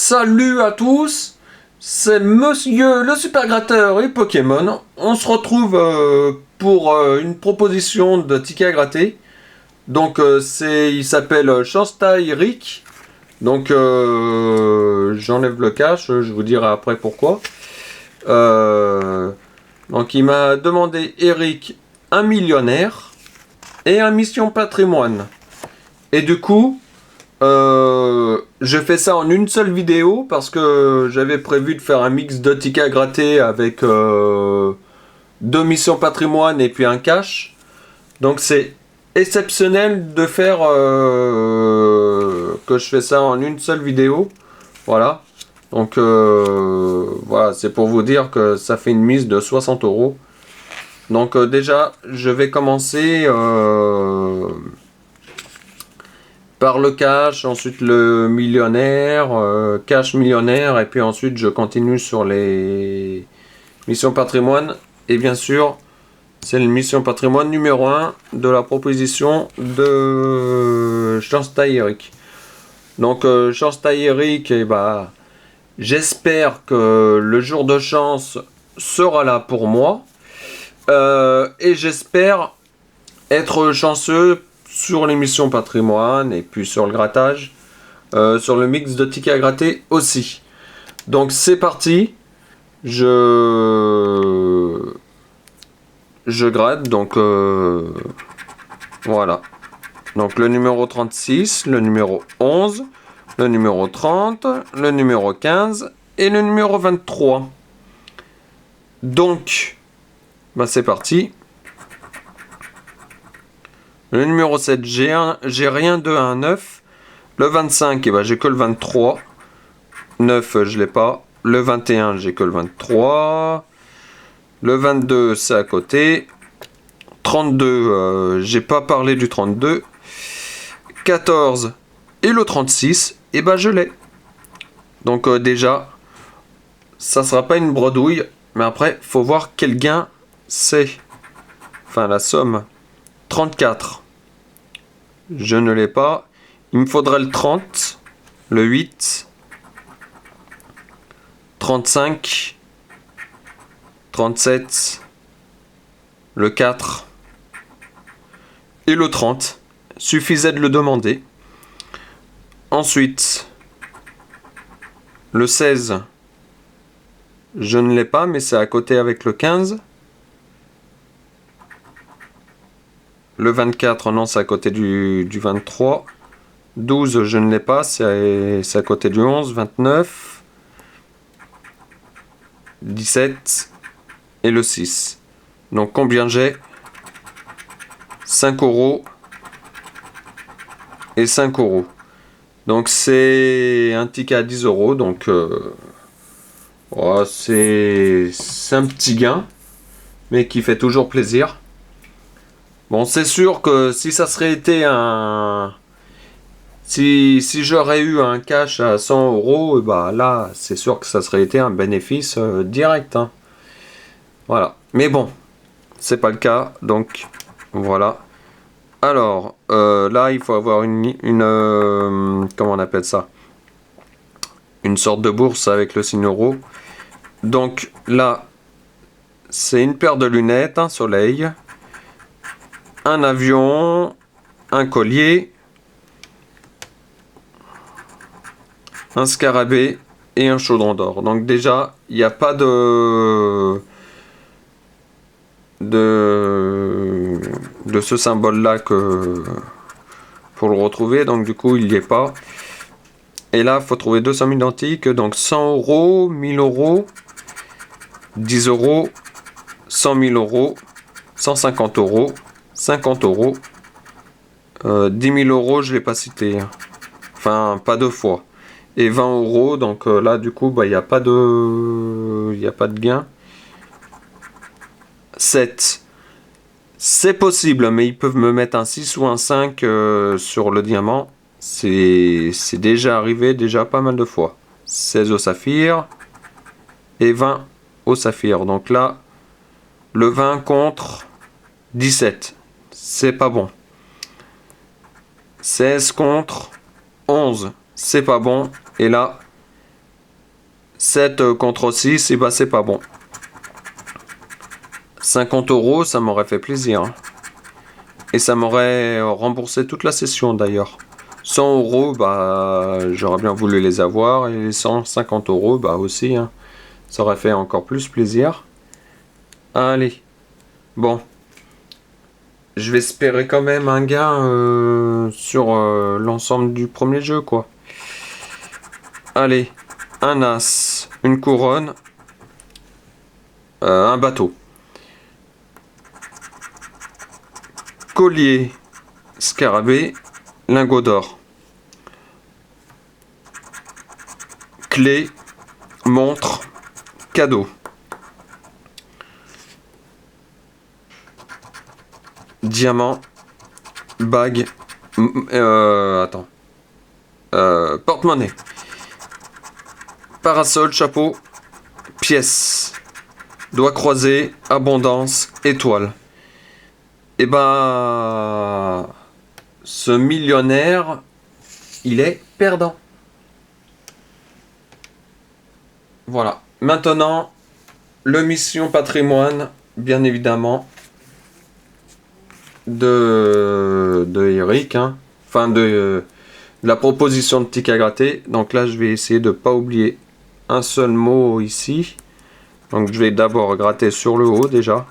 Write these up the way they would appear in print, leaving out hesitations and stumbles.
Salut à tous, c'est Monsieur le Super Gratteur et Pokémon. On se retrouve pour une proposition de ticket à gratter. Donc il s'appelle Chansta Eric. Donc j'enlève le cache, je vous dirai après pourquoi. Donc il m'a demandé Eric un millionnaire et un mission patrimoine. Et du coup, je fais ça en une seule vidéo parce que j'avais prévu de faire un mix de tickets à gratter avec deux missions patrimoine et puis un cash. Donc c'est exceptionnel de faire que je fais ça en une seule vidéo. Voilà. Donc voilà, c'est pour vous dire que ça fait une mise de 60 euros. Donc déjà, je vais commencer par le cash, ensuite le millionnaire, cash millionnaire, et puis ensuite je continue sur les missions patrimoine. Et bien sûr, c'est la mission patrimoine numéro 1 de la proposition de Chansta Eric. Donc Chansta Eric, j'espère que le jour de chance sera là pour moi. Et j'espère être chanceux sur l'émission patrimoine et puis sur le grattage, sur le mix de tickets à gratter aussi. Donc c'est parti, je gratte, donc voilà. Donc le numéro 36, le numéro 11, le numéro 30, le numéro 15 et le numéro 23. Donc, c'est parti. Le numéro 7, j'ai rien de 1, 9. Le 25, j'ai que le 23. 9, je l'ai pas. Le 21, j'ai que le 23. Le 22, c'est à côté. 32, j'ai pas parlé du 32. 14 et le 36, je l'ai. Donc déjà, ça sera pas une bredouille. Mais après, faut voir quel gain c'est. Enfin, la somme. 34. Je ne l'ai pas. Il me faudrait le 30, le 8, 35, 37, le 4 et le 30. Suffisait de le demander. Ensuite, le 16, je ne l'ai pas, mais c'est à côté avec le 15. Le 24, non, c'est à côté du 23. 12, je ne l'ai pas, c'est à côté du 11. 29, 17 et le 6. Donc combien j'ai? 5 euros et 5 euros. Donc c'est un ticket à 10 euros. Donc c'est un petit gain, mais qui fait toujours plaisir. Bon, c'est sûr que si ça serait été un... Si j'aurais eu un cash à 100 euros, là, c'est sûr que ça serait été un bénéfice direct. Hein. Voilà. Mais bon, c'est pas le cas, donc voilà. Alors, là, il faut avoir comment on appelle ça? Une sorte de bourse avec le signe euro. Donc là, c'est une paire de lunettes, un soleil, un avion, un collier, un scarabée et un chaudron d'or. Donc déjà, il n'y a pas de ce symbole-là que pour le retrouver. Donc du coup, il n'y est pas. Et là, il faut trouver deux sommes identiques. Donc 100 euros, 1000 euros, 10 euros, 100 000 euros, 150 euros, 50 euros. 10 000 euros, je ne l'ai pas cité. Enfin, pas deux fois. Et 20 euros, donc là, du coup, il n'y a pas de gain. 7. C'est possible, mais ils peuvent me mettre un 6 ou un 5 sur le diamant. C'est déjà arrivé, déjà pas mal de fois. 16 au saphir et 20 au saphir. Donc là, le 20 contre 17. C'est pas bon. 16 contre 11. C'est pas bon. Et là, 7 contre 6, et bah c'est pas bon. 50 euros, ça m'aurait fait plaisir. Hein. Et ça m'aurait remboursé toute la session d'ailleurs. 100 euros, bah j'aurais bien voulu les avoir. Et les 150 euros, bah aussi. Hein. Ça aurait fait encore plus plaisir. Allez. Bon. Je vais espérer quand même un gain sur l'ensemble du premier jeu, quoi. Allez. Un as, une couronne, un bateau. Collier, scarabée, lingot d'or. Clé, montre, cadeau. Diamant, bague, attends. Porte-monnaie. Parasol, chapeau, pièce. Doigt croisé, abondance, étoile. Et ben, ce millionnaire, il est perdant. Voilà. Maintenant, le mission patrimoine, bien évidemment, de Eric. Hein. Enfin, de la proposition de ticket à gratter. Donc là, je vais essayer de ne pas oublier un seul mot ici. Donc je vais d'abord gratter sur le haut déjà.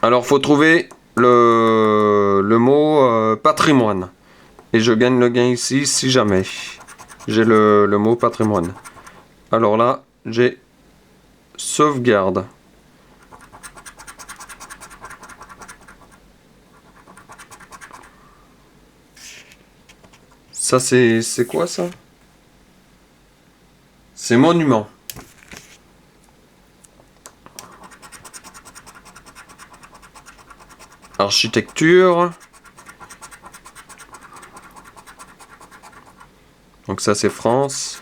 Alors faut trouver le mot patrimoine. Et je gagne le gain ici si jamais j'ai le mot patrimoine. Alors là, j'ai sauvegarde. Ça c'est quoi ça? C'est monument. Architecture. Donc ça c'est France.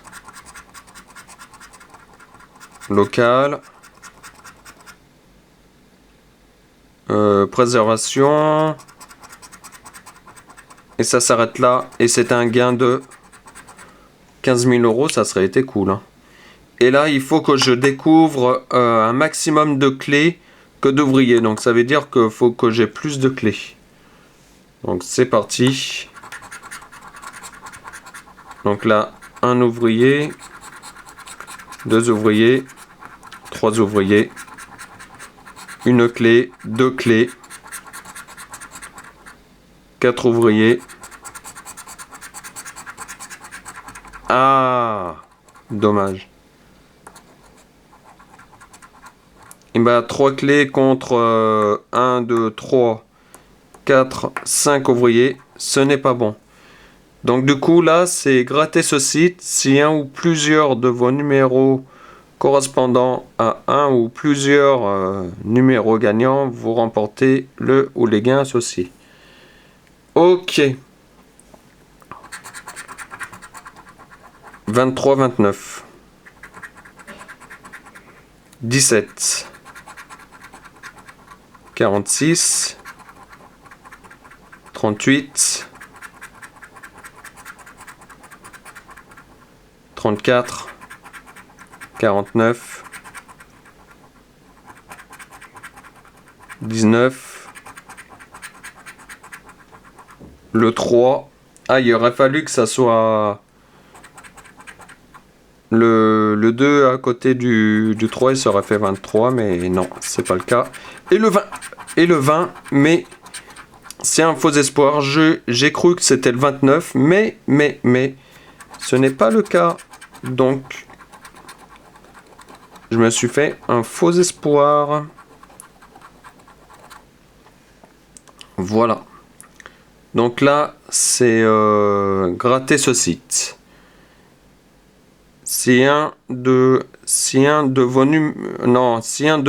Local. Préservation. Et ça s'arrête là. Et c'est un gain de 15 000 euros. Ça serait été cool. Hein. Et là, il faut que je découvre un maximum de clés que d'ouvriers. Donc ça veut dire qu'il faut que j'ai plus de clés. Donc c'est parti. Donc là, un ouvrier, 2 ouvriers, 3 ouvriers, une clé, 2 clés, 4 ouvriers. Ah, dommage. Et bah 3 clés contre 1, 2, 3, 4, 5 ouvriers, ce n'est pas bon. Donc du coup là c'est gratter ce site si un ou plusieurs de vos numéros correspondant à un ou plusieurs numéros gagnants, vous remportez le ou les gains associés. Ok. 23, 29. 17. 46. 38. 34. 49. 19. Le 3. Ah, il aurait fallu que ça soit le 2 à côté du 3, il serait fait 23, mais non, c'est pas le cas. Et le 20. Et le 20, mais c'est un faux espoir. J'ai cru que c'était le 29, mais ce n'est pas le cas. Donc, je me suis fait un faux espoir. Voilà. Donc là, c'est gratter ce site. Si un de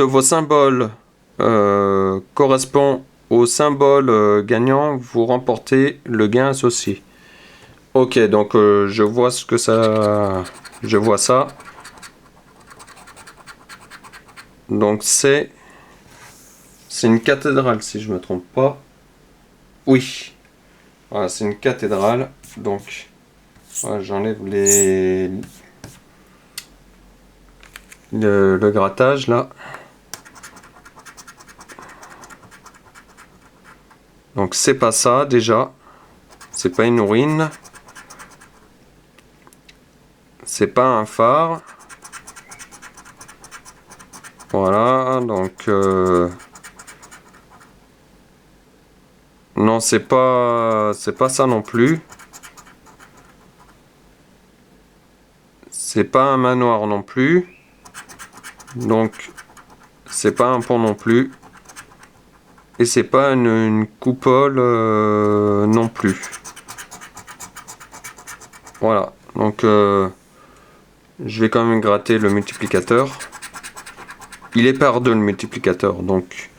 vos symboles correspond au symbole gagnant, vous remportez le gain associé. Ok, donc je vois ce que ça... Je vois ça. Donc c'est une cathédrale si je me trompe pas. Oui. Voilà, c'est une cathédrale. Donc voilà, j'enlève le grattage là. Donc c'est pas ça déjà. C'est pas une urine. C'est pas un phare. Voilà, donc non, c'est pas ça non plus. C'est pas un manoir non plus. Donc c'est pas un pont non plus. Et c'est pas une coupole non plus. Voilà, donc je vais quand même gratter le multiplicateur. Il est par 2 le multiplicateur, donc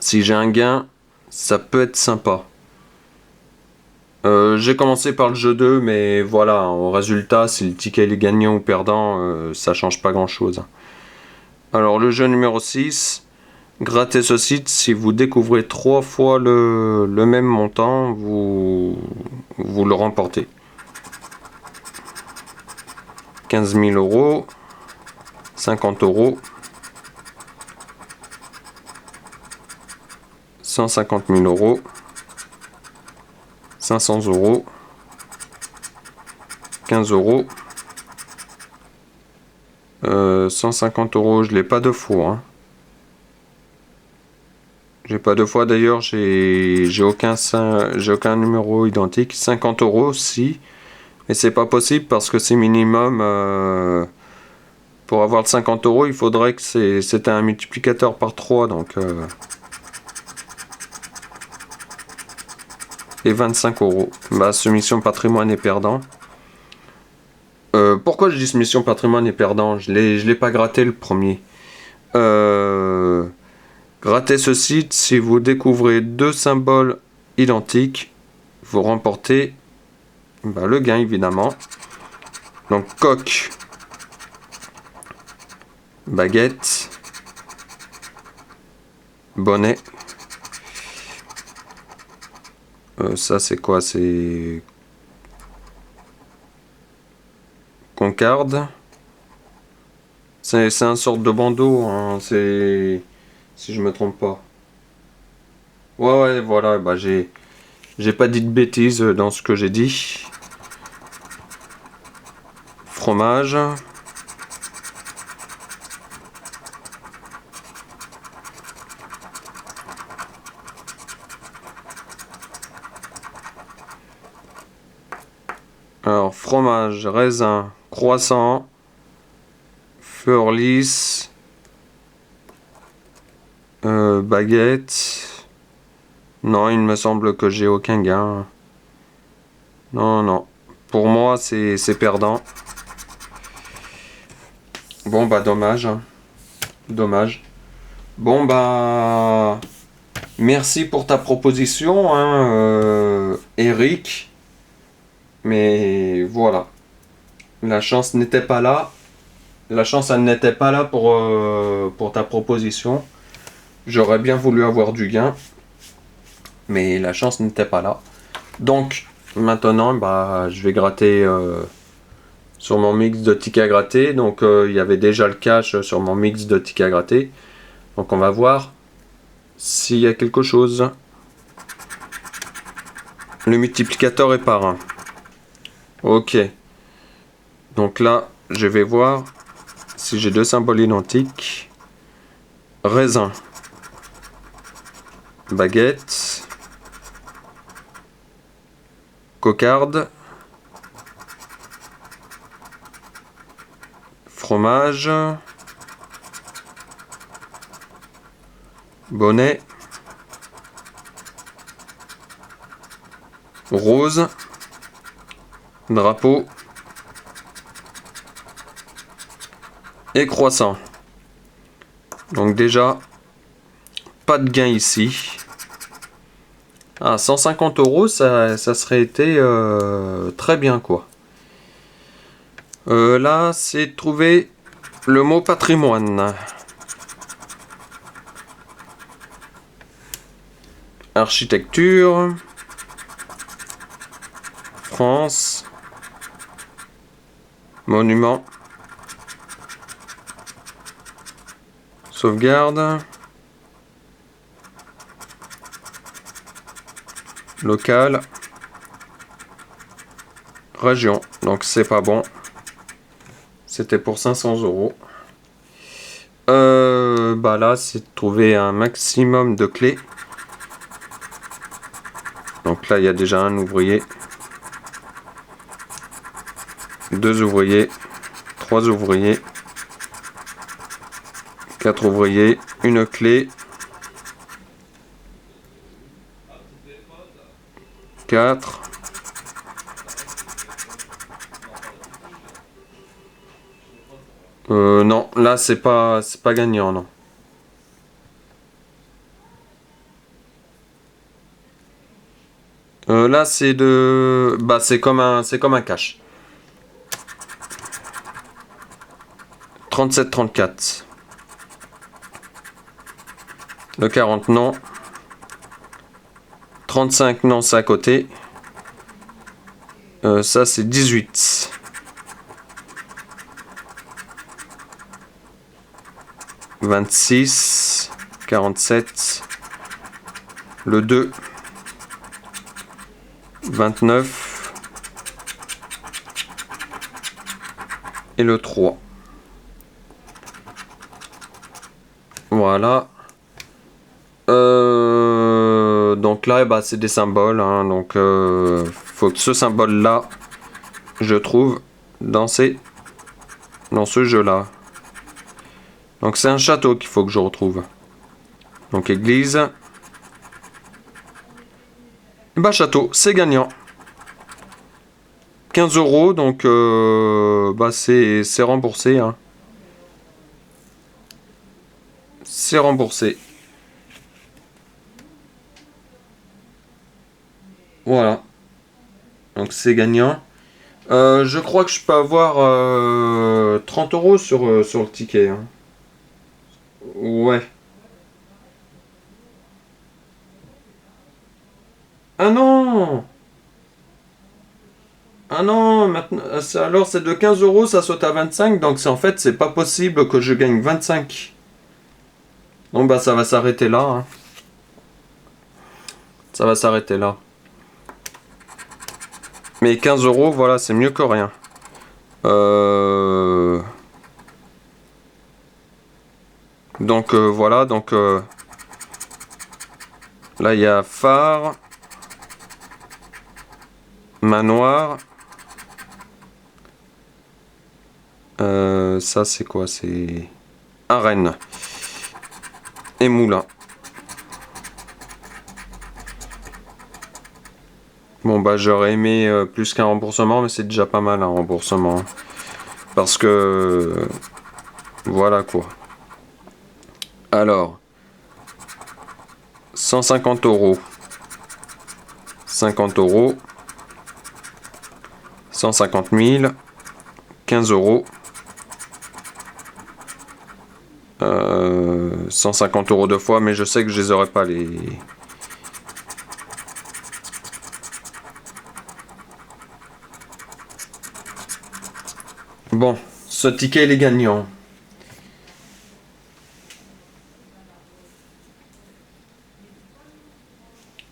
si j'ai un gain, ça peut être sympa. J'ai commencé par le jeu 2, mais voilà, au résultat, si le ticket est gagnant ou perdant, ça change pas grand chose. Alors le jeu numéro 6, grattez ce site, si vous découvrez 3 fois le même montant, vous le remportez. 15 000 euros, 50 euros, 150 000 euros, 500 euros, 15 euros, 150 euros, je l'ai pas deux fois. Hein. J'ai pas deux fois d'ailleurs, j'ai aucun numéro identique. 50 euros aussi, mais c'est pas possible parce que c'est minimum. Pour avoir le 50 euros, il faudrait que c'était un multiplicateur par 3, donc. Et 25 euros. Bah, ce mission patrimoine est perdant. Pourquoi je dis ce mission patrimoine est perdant? Je l'ai pas gratté le premier. Grattez ce site, si vous découvrez 2 symboles identiques, vous remportez le gain évidemment. Donc coq, baguette, bonnet. Ça c'est quoi? C'est Concarde. C'est un sorte de bandeau, hein, c'est... Si je me trompe pas. Ouais, voilà, bah j'ai pas dit de bêtises dans ce que j'ai dit. Fromage. Alors, fromage, raisin, croissant, fleur lisse, baguette. Non, il me semble que j'ai aucun gain. Non. Pour moi, c'est perdant. Bon, bah, dommage. Dommage. Bon, bah... Merci pour ta proposition, hein, Eric. Mais voilà. La chance n'était pas là. La chance, elle n'était pas là pour ta proposition. J'aurais bien voulu avoir du gain. Mais la chance n'était pas là. Donc, maintenant, bah, je vais gratter sur mon mix de tickets à gratter. Donc, il y avait déjà le cash sur mon mix de tickets à gratter. Donc, on va voir s'il y a quelque chose. Le multiplicateur est par 1. Ok. Donc là, je vais voir si j'ai 2 symboles identiques. Raisin. Baguette. Cocarde. Fromage. Bonnet. Rose. Drapeau. Et croissant. Donc déjà, pas de gain ici. Ah, 150 euros, ça serait été très bien quoi. Là, c'est trouver le mot patrimoine. Architecture. France. Monument. Sauvegarde. Local. Région. Donc c'est pas bon. C'était pour 500 €. Bah là, c'est de trouver un maximum de clés. Donc là, il y a déjà un ouvrier. 2 ouvriers. 3 ouvriers. 4 ouvriers. Une clé. 4. Non, là c'est pas gagnant, non. Là c'est de, bah c'est comme un cash. 37-34. Le 40 non. 35 non, c'est à côté. Ça c'est 18. 26, 47, le 2, 29 et le 3. Voilà. Donc là, bah, c'est des symboles. Hein, donc, faut que ce symbole-là, je trouve dans ce jeu-là. Donc c'est un château qu'il faut que je retrouve. Donc église. Bah château, c'est gagnant. 15 €, donc bah c'est remboursé. Hein. C'est remboursé. Voilà. Donc c'est gagnant. Je crois que je peux avoir 30 € sur le ticket. Hein. Ouais. Ah non! Ah non, maintenant, alors c'est de 15 €, ça saute à 25, donc c'est en fait, c'est pas possible que je gagne 25. Donc bah ça va s'arrêter là. Hein. Ça va s'arrêter là. Mais 15 €, voilà, c'est mieux que rien. Donc voilà, donc là il y a phare, manoir. Ça c'est quoi? C'est arène et moulin. Bon bah j'aurais aimé plus qu'un remboursement, mais c'est déjà pas mal un remboursement. Hein. Parce que voilà quoi. Alors 150 €. 50 €. 150 000. 15 €. 150 € deux fois, mais je sais que je les aurais pas les. Bon, ce ticket il est gagnant.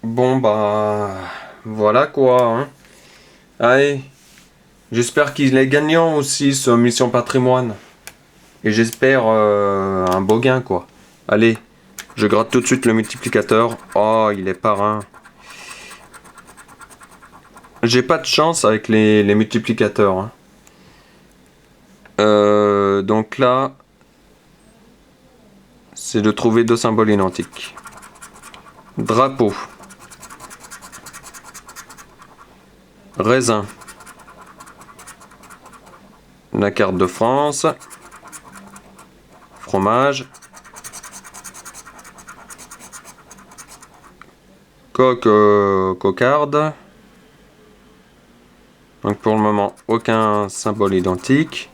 Bon bah voilà quoi. Hein. Allez, j'espère qu'il est gagnant aussi ce Mission Patrimoine. Et j'espère un beau gain quoi. Allez, je gratte tout de suite le multiplicateur. Oh, il est parrain. J'ai pas de chance avec les multiplicateurs. Hein. Donc là, c'est de trouver deux symboles identiques. Drapeau. Raisin. La carte de France. Fromage. Cocarde. Donc pour le moment, aucun symbole identique.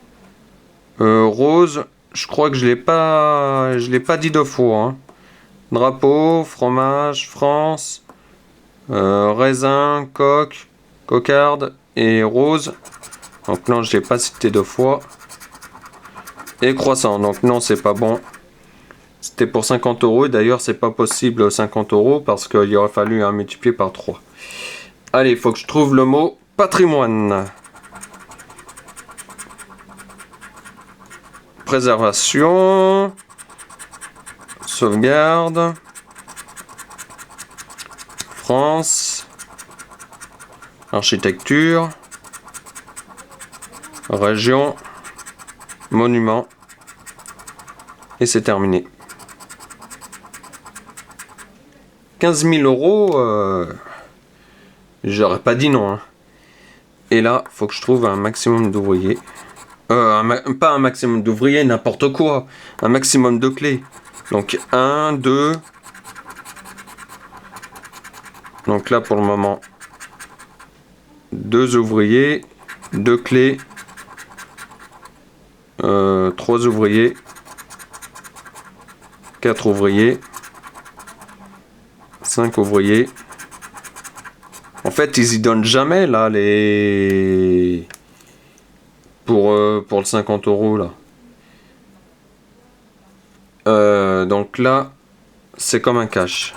Rose, je crois que je l'ai pas dit deux fois. Hein. Drapeau, fromage, France, raisin, cocarde et rose. Donc non, je l'ai pas cité deux fois. Et croissant, donc non, c'est pas bon. C'était pour 50 euros. Et d'ailleurs, c'est pas possible 50 euros parce qu'il aurait fallu un multiplier par 3. Allez, il faut que je trouve le mot patrimoine. Préservation. Sauvegarde. France. Architecture. Région. Monument. Et c'est terminé. 15 000 euros, j'aurais pas dit non. Hein. Et là, faut que je trouve un maximum d'ouvriers. Pas un maximum d'ouvriers, n'importe quoi. Un maximum de clés. Donc 1, 2. Donc là, pour le moment, 2 ouvriers, 2 clés, 3 ouvriers, 4 ouvriers, 5 ouvriers. En fait, ils y donnent jamais là les pour le 50 euros là. Donc là, c'est comme un cash.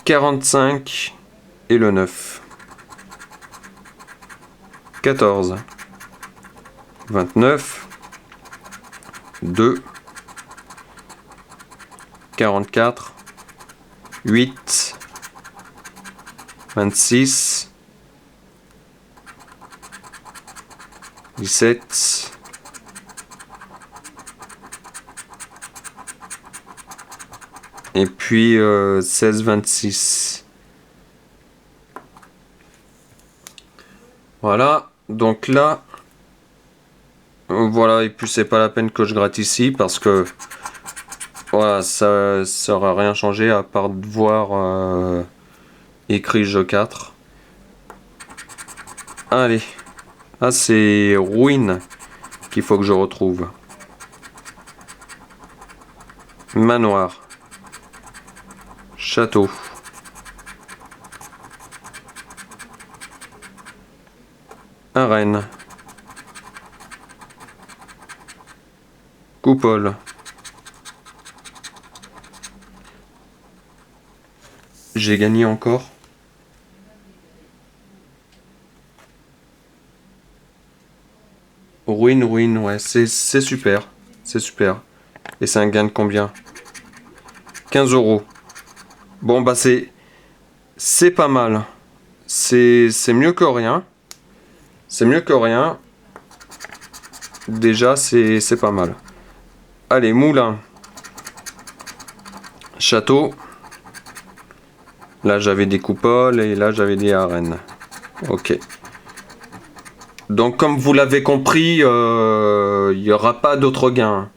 45 et le 9. 14. 29. 2. 44. 8. 26. 17. Et puis 16, 26. Voilà, donc là, voilà, et puis c'est pas la peine que je gratte ici parce que voilà, ça aura rien changé à part de voir écrit jeu 4. Allez, là c'est ruine qu'il faut que je retrouve. Manoir. Château. Arène. Coupole. J'ai gagné encore. Ruine, ruine, ouais, c'est super. C'est super. Et c'est un gain de combien? 15 euros. Bon, bah c'est pas mal. C'est mieux que rien. C'est mieux que rien. Déjà, c'est pas mal. Allez, moulin. Château. Là, j'avais des coupoles et là, j'avais des arènes. Ok. Donc, comme vous l'avez compris, il n'y aura pas d'autres gains.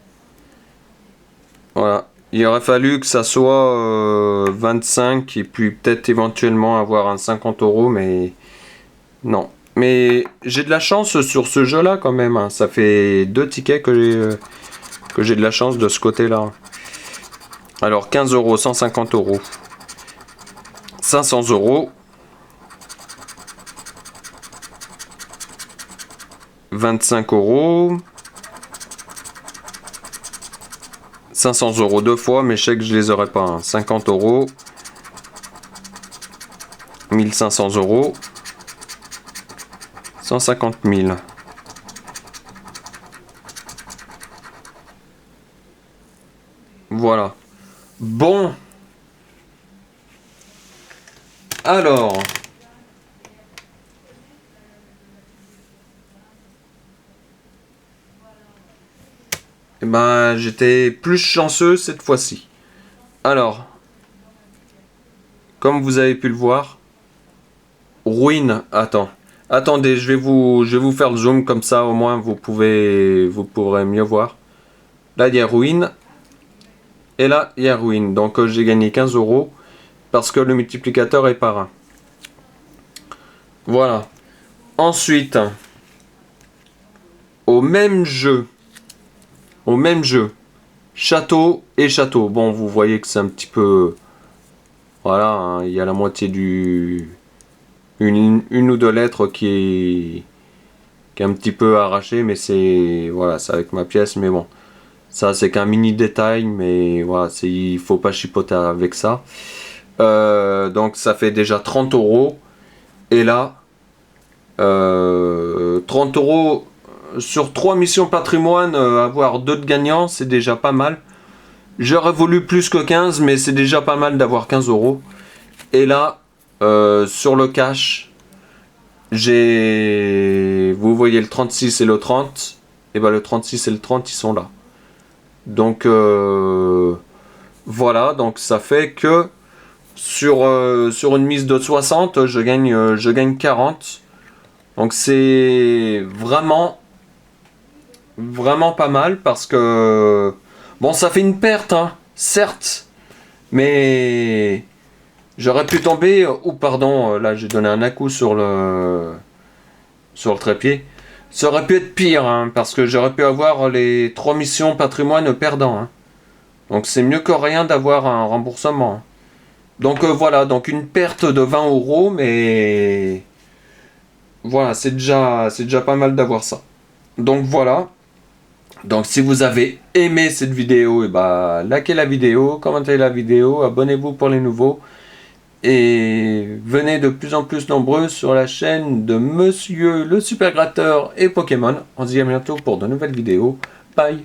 Voilà. Il aurait fallu que ça soit 25 et puis peut-être éventuellement avoir un 50 euros, mais non. Mais j'ai de la chance sur ce jeu-là quand même. Hein. Ça fait 2 tickets que j'ai de la chance de ce côté-là. Alors 15 euros, 150 euros, 500 euros, 25 euros, 500 euros 2 fois, mais je sais que je les aurais pas. Hein. 50 euros, 1500 euros, 150 000. Voilà. Bon. Alors. Eh ben, j'étais plus chanceux cette fois-ci. Alors. Comme vous avez pu le voir. Ruine. Attends. Attendez, je vais vous faire le zoom comme ça au moins vous pourrez mieux voir. Là, il y a ruine. Et là, il y a ruine. Donc, j'ai gagné 15 euros parce que le multiplicateur est par 1. Voilà. Ensuite, au même jeu, château et château. Bon, vous voyez que c'est un petit peu... Voilà, hein, il y a la moitié du... Une ou deux lettres qui est un petit peu arrachée, mais c'est... Voilà, c'est avec ma pièce, mais bon. Ça, c'est qu'un mini détail, mais voilà, il faut pas chipoter avec ça. Donc, ça fait déjà 30 euros. Et là, 30 euros sur 3 missions patrimoine, avoir 2 de gagnants, c'est déjà pas mal. J'aurais voulu plus que 15, mais c'est déjà pas mal d'avoir 15 euros. Et là, sur le cash, vous voyez le 36 et le 30. Et ben le 36 et le 30, ils sont là. Donc, voilà. Donc, ça fait que sur une mise de 60, je gagne 40. Donc, c'est vraiment pas mal parce que bon, ça fait une perte, hein, certes, mais j'aurais pu tomber. Ou pardon, là j'ai donné un coup sur le trépied. Ça aurait pu être pire, hein, parce que j'aurais pu avoir les 3 missions patrimoine perdant. Hein. Donc c'est mieux que rien d'avoir un remboursement. Hein. Donc voilà, donc une perte de 20 euros, mais voilà, c'est déjà pas mal d'avoir ça. Donc voilà. Donc si vous avez aimé cette vidéo, et bah, likez la vidéo, commentez la vidéo, abonnez-vous pour les nouveaux. Et venez de plus en plus nombreux sur la chaîne de Monsieur le Super Gratteur et Pokémon. On se dit à bientôt pour de nouvelles vidéos. Bye!